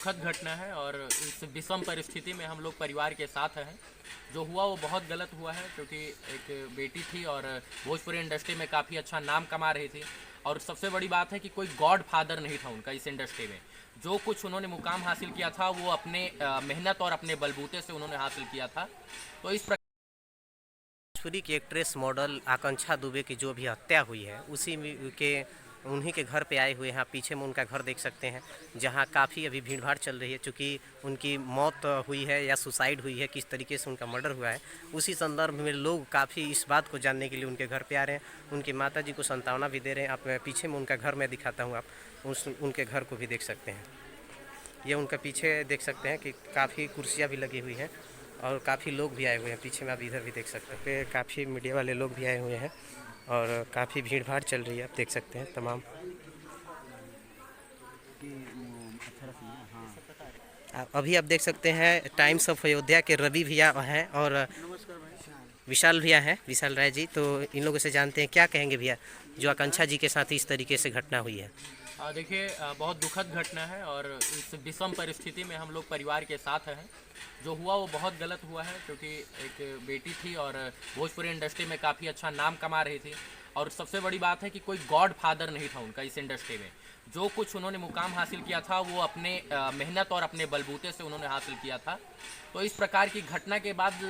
दुखद घटना है और इस विषम परिस्थिति में हम लोग परिवार के साथ हैं। जो हुआ वो बहुत गलत हुआ है, क्योंकि एक बेटी थी और भोजपुरी इंडस्ट्री में काफ़ी अच्छा नाम कमा रही थी। और सबसे बड़ी बात है कि कोई गॉड फादर नहीं था उनका इस इंडस्ट्री में। जो कुछ उन्होंने मुकाम हासिल किया था वो अपने मेहनत और अपने बलबूते से उन्होंने हासिल किया था। तो इस भोजपुरी की एक्ट्रेस मॉडल आकांक्षा दुबे की जो भी हत्या हुई है के उन्हीं के घर पे आए हुए हैं। पीछे में उनका घर देख सकते हैं, जहां काफ़ी अभी भीड़ भाड़ चल रही है, चूँकि उनकी मौत हुई है या सुसाइड हुई है, किस तरीके से उनका मर्डर हुआ है। उसी संदर्भ में लोग काफ़ी इस बात को जानने के लिए उनके घर पे आ रहे हैं। उनकी माता जी को सांत्वना भी दे रहे हैं। आप पीछे में उनका घर मैं दिखाता हूँ, आप उनके घर को भी देख सकते हैं। ये उनका पीछे देख सकते हैं कि काफ़ी कुर्सियाँ भी लगी हुई हैं और काफ़ी लोग भी आए हुए हैं। पीछे में आप इधर भी देख सकते हैं, काफ़ी मीडिया वाले लोग भी आए हुए हैं और काफ़ी भीड़ भाड़ चल रही है। आप देख सकते हैं तमाम। अभी आप देख सकते हैं टाइम्स ऑफ अयोध्या के रवि भैया हैं और विशाल भैया हैं, विशाल राय जी। तो इन लोगों से जानते हैं क्या कहेंगे भैया, जो आकांक्षा जी के साथ इस तरीके से घटना हुई है। देखिए, बहुत दुखद घटना है और इस विषम परिस्थिति में हम लोग परिवार के साथ हैं। जो हुआ वो बहुत गलत हुआ है, क्योंकि एक बेटी थी और भोजपुरी इंडस्ट्री में काफ़ी अच्छा नाम कमा रही थी। और सबसे बड़ी बात है कि कोई गॉड फादर नहीं था उनका इस इंडस्ट्री में। जो कुछ उन्होंने मुकाम हासिल किया था वो अपने मेहनत और अपने बलबूते से उन्होंने हासिल किया था। तो इस प्रकार की घटना के बाद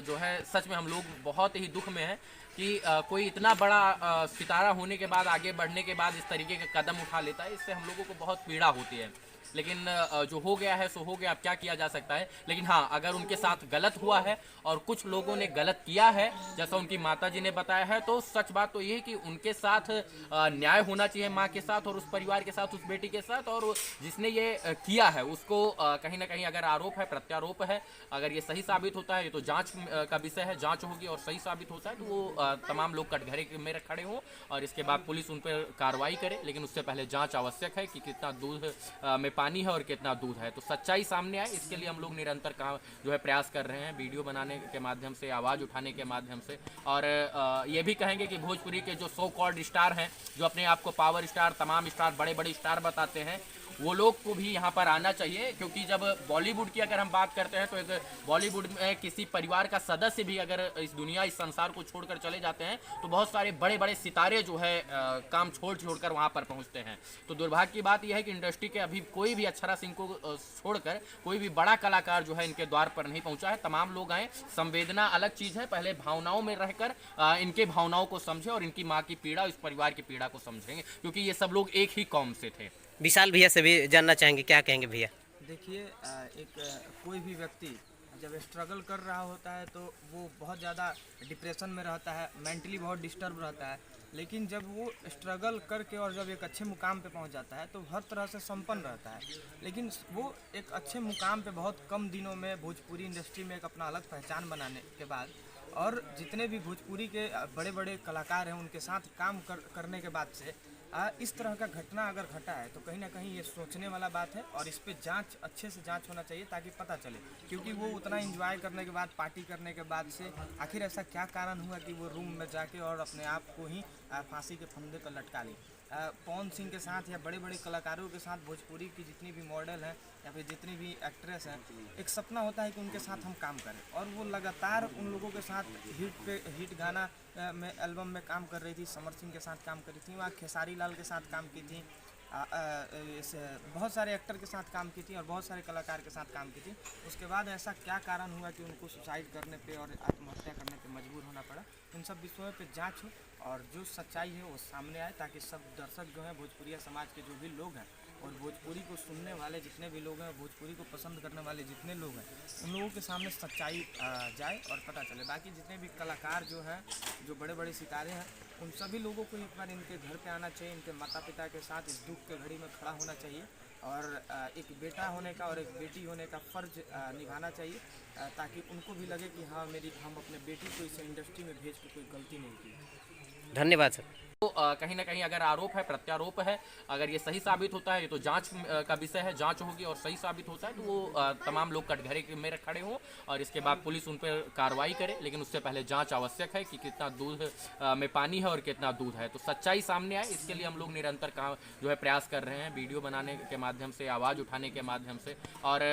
जो है सच में हम लोग बहुत ही दुख में हैं कि कोई इतना बड़ा सितारा होने के बाद, आगे बढ़ने के बाद इस तरीके का कदम उठा लेता है। इससे हम लोगों को बहुत पीड़ा होती है। लेकिन जो हो गया है सो हो गया, अब क्या किया जा सकता है। लेकिन हाँ, अगर उनके साथ गलत हुआ है और कुछ लोगों ने गलत किया है, जैसा उनकी माताजी ने बताया है, तो सच बात तो ये है कि उनके साथ न्याय होना चाहिए, माँ के साथ और उस परिवार के साथ, उस बेटी के साथ। और जिसने ये किया है उसको कहीं ना कहीं अगर आरोप है, प्रत्यारोप है, अगर ये सही साबित होता है, ये तो जांच का विषय है, जांच होगी और सही साबित होता है तो वो तमाम लोग कटघरे में खड़े हों और इसके बाद पुलिस उन पर कार्रवाई करे। लेकिन उससे पहले जांच आवश्यक है कि कितना दूध में पानी है और कितना दूध है। तो सच्चाई सामने आए, इसके लिए हम लोग निरंतर जो है प्रयास कर रहे हैं, वीडियो बनाने के माध्यम से, आवाज़ उठाने के माध्यम से। और ये भी कहेंगे कि भोजपुरी के जो सो कॉल्ड स्टार हैं, जो अपने आप को पावर स्टार, तमाम स्टार, बड़े बड़े स्टार बताते हैं, वो लोग को भी यहाँ पर आना चाहिए। क्योंकि जब बॉलीवुड की अगर हम बात करते हैं तो एक बॉलीवुड में किसी परिवार का सदस्य भी अगर इस दुनिया, इस संसार को छोड़कर चले जाते हैं तो बहुत सारे बड़े बड़े सितारे जो है काम छोड़कर वहाँ पर पहुँचते हैं। तो दुर्भाग्य की बात यह है कि इंडस्ट्री के अभी कोई भी अक्षरा सिंह को छोड़कर कोई भी बड़ा कलाकार जो है इनके द्वार पर नहीं पहुँचा है। तमाम लोग आए, संवेदना अलग चीज़ है, पहले भावनाओं में रहकर इनके भावनाओं को समझे और इनकी माँ की पीड़ा, इस परिवार की पीड़ा को समझेंगे, क्योंकि ये सब लोग एक ही कौम से थे। विशाल भैया से भी जानना चाहेंगे, क्या कहेंगे भैया। देखिए, एक कोई भी व्यक्ति जब स्ट्रगल कर रहा होता है तो वो बहुत ज़्यादा डिप्रेशन में रहता है, मेंटली बहुत डिस्टर्ब रहता है। लेकिन जब वो स्ट्रगल करके और जब एक अच्छे मुकाम पे पहुंच जाता है तो हर तरह से संपन्न रहता है। लेकिन वो एक अच्छे मुकाम पे बहुत कम दिनों में भोजपुरी इंडस्ट्री में एक अपना अलग पहचान बनाने के बाद, और जितने भी भोजपुरी के बड़े बड़े कलाकार हैं उनके साथ काम करने के बाद से इस तरह का घटना अगर घटा है तो कहीं ना कहीं ये सोचने वाला बात है। और इस पे जांच, अच्छे से जांच होना चाहिए ताकि पता चले, क्योंकि वो उतना एंजॉय करने के बाद, पार्टी करने के बाद से आखिर ऐसा क्या कारण हुआ कि वो रूम में जाके और अपने आप को ही फांसी के फंदे पर लटका ली। पवन सिंह के साथ या बड़े बड़े कलाकारों के साथ भोजपुरी की जितनी भी मॉडल हैं या फिर जितनी भी एक्ट्रेस हैं, एक सपना होता है कि उनके साथ हम काम करें। और वो लगातार उन लोगों के साथ हिट गाना में, एल्बम में काम कर रही थी। समर सिंह के साथ काम कर रही थी, वहाँ खेसारी लाल के साथ काम की थी, बहुत सारे एक्टर के साथ काम की थी और बहुत सारे कलाकार के साथ काम की थी। उसके बाद ऐसा क्या कारण हुआ कि उनको सुसाइड करने पे और आत्महत्या करने पे मजबूर होना पड़ा, इन सब विषयों पे जांच हो और जो सच्चाई है वो सामने आए, ताकि सब दर्शक जो हैं, भोजपुरिया समाज के जो भी लोग हैं और भोजपुरी को सुनने वाले जितने भी लोग हैं, भोजपुरी को पसंद करने वाले जितने लोग हैं, उन लोगों के सामने सच्चाई जाए और पता चले। बाकी जितने भी कलाकार जो हैं, जो बड़े बड़े सितारे हैं, उन सभी लोगों को एक बार इनके घर पे आना चाहिए, इनके माता पिता के साथ इस दुख के घड़ी में खड़ा होना चाहिए और एक बेटा होने का और एक बेटी होने का फ़र्ज निभाना चाहिए, ताकि उनको भी लगे कि हाँ, हम अपने बेटी को इस इंडस्ट्री में भेज के कोई गलती नहीं की। धन्यवाद सर। तो कहीं ना कहीं अगर आरोप है, प्रत्यारोप है, अगर ये सही साबित होता है, ये तो जांच का विषय है, जांच होगी और सही साबित होता है तो वो तमाम लोग कटघरे में खड़े हों और इसके बाद पुलिस उन पर कार्रवाई करे। लेकिन उससे पहले जांच आवश्यक है कि कितना दूध में पानी है और कितना दूध है, तो सच्चाई सामने आए इसके लिए हम लोग निरंतर जो है प्रयास कर रहे हैं, वीडियो बनाने के माध्यम से, आवाज़ उठाने के माध्यम से। और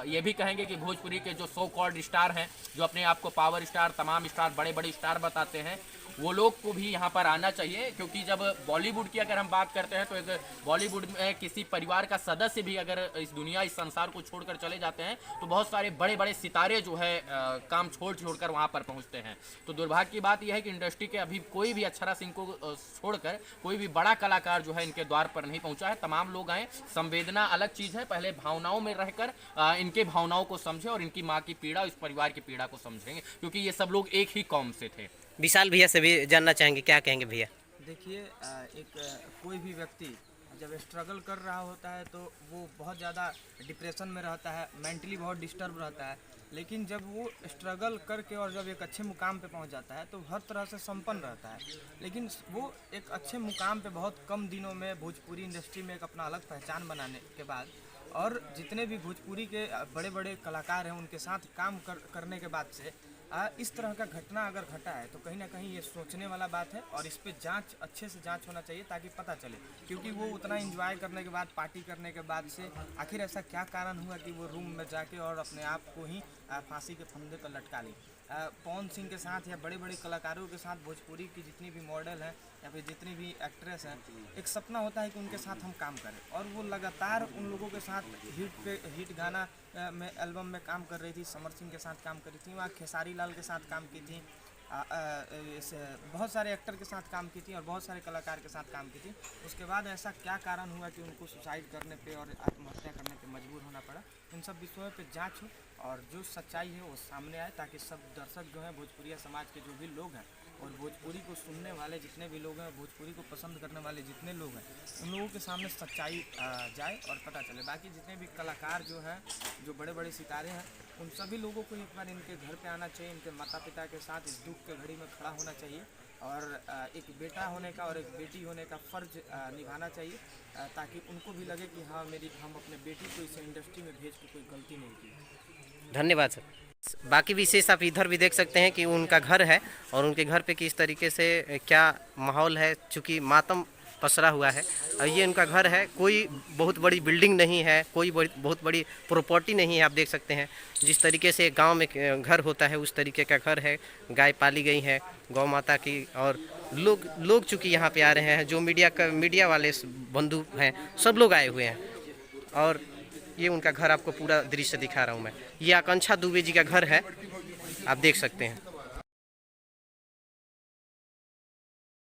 ये भी कहेंगे कि भोजपुरी के जो सो कॉल्ड स्टार हैं, जो अपने आप को पावर स्टार, तमाम स्टार, बड़े बड़े स्टार बताते हैं, वो लोग को भी यहाँ पर आना चाहिए। क्योंकि जब बॉलीवुड की अगर हम बात करते हैं तो एक बॉलीवुड में किसी परिवार का सदस्य भी अगर इस दुनिया, इस संसार को छोड़कर चले जाते हैं तो बहुत सारे बड़े बड़े सितारे जो है काम छोड़कर वहाँ पर पहुँचते हैं। तो दुर्भाग्य की बात यह है कि इंडस्ट्री के अभी कोई भी अक्षरा सिंह को छोड़कर कोई भी बड़ा कलाकार जो है इनके द्वार पर नहीं पहुँचा है। तमाम लोग आए, संवेदना अलग चीज़ है, पहले भावनाओं में रहकर इनके भावनाओं को समझे और इनकी माँ की पीड़ा, इस परिवार की पीड़ा को समझेंगे, क्योंकि ये सब लोग एक ही कौम से थे। विशाल भैया से भी जानना चाहेंगे, क्या कहेंगे भैया? देखिए, कोई भी व्यक्ति जब स्ट्रगल कर रहा होता है तो वो बहुत ज़्यादा डिप्रेशन में रहता है, मेंटली बहुत डिस्टर्ब रहता है। लेकिन जब वो स्ट्रगल करके और जब एक अच्छे मुकाम पे पहुंच जाता है तो हर तरह से संपन्न रहता है। लेकिन वो एक अच्छे मुकाम पे बहुत कम दिनों में भोजपुरी इंडस्ट्री में एक अपना अलग पहचान बनाने के बाद, और जितने भी भोजपुरी के बड़े बड़े कलाकार हैं उनके साथ काम करने के बाद से इस तरह का घटना अगर घटा है तो कहीं ना कहीं ये सोचने वाला बात है और इस पे जांच, अच्छे से जांच होना चाहिए ताकि पता चले। क्योंकि वो उतना एंजॉय करने के बाद, पार्टी करने के बाद से आखिर ऐसा क्या कारण हुआ कि वो रूम में जाके और अपने आप को ही फांसी के फंदे पर लटका ली। पवन सिंह के साथ या बड़े बड़े कलाकारों के साथ भोजपुरी की जितनी भी मॉडल हैं या फिर जितनी भी एक्ट्रेस हैं, एक सपना होता है कि उनके साथ हम काम करें, और वो लगातार उन लोगों के साथ हिट गाना में, एल्बम में काम कर रही थी। समर सिंह के साथ काम कर रही थी, वहाँ खेसारी लाल के साथ काम की थी, बहुत सारे एक्टर के साथ काम की थी और बहुत सारे कलाकार के साथ काम की थी। उसके बाद ऐसा क्या कारण हुआ कि उनको सुसाइड करने पे और आत्महत्या करने पे मजबूर होना पड़ा? इन सब विषयों पे जांच हो और जो सच्चाई है वो सामने आए, ताकि सब दर्शक जो हैं, भोजपुरिया समाज के जो भी लोग हैं और भोजपुरी को सुनने वाले जितने भी लोग हैं, भोजपुरी को पसंद करने वाले जितने लोग हैं, उन लोगों के सामने सच्चाई जाए और पता चले। बाकी जितने भी कलाकार जो हैं, जो बड़े बड़े सितारे हैं, उन सभी लोगों को एक बार इनके घर पे आना चाहिए, इनके माता पिता के साथ इस दुख के घड़ी में खड़ा होना चाहिए और एक बेटा होने का और एक बेटी होने का फ़र्ज निभाना चाहिए, ताकि उनको भी लगे कि हाँ, हम अपने बेटी को इस इंडस्ट्री में भेज के कोई गलती नहीं की। धन्यवाद सर। बाकी विशेष आप इधर भी देख सकते हैं कि उनका घर है और उनके घर पे किस तरीके से क्या माहौल है, चूँकि मातम पसरा हुआ है। और ये उनका घर है, कोई बहुत बड़ी बिल्डिंग नहीं है, कोई बहुत बड़ी प्रॉपर्टी नहीं है। आप देख सकते हैं जिस तरीके से गांव में घर होता है उस तरीके का घर है। गाय पाली गई है गौ माता की, और लोग चूँकि यहाँ पे आ रहे हैं, जो मीडिया वाले बंधु हैं, सब लोग आए हुए हैं। और ये उनका घर आपको पूरा दृश्य दिखा रहा हूँ मैं। ये आकांक्षा दुबे जी का घर है, आप देख सकते हैं।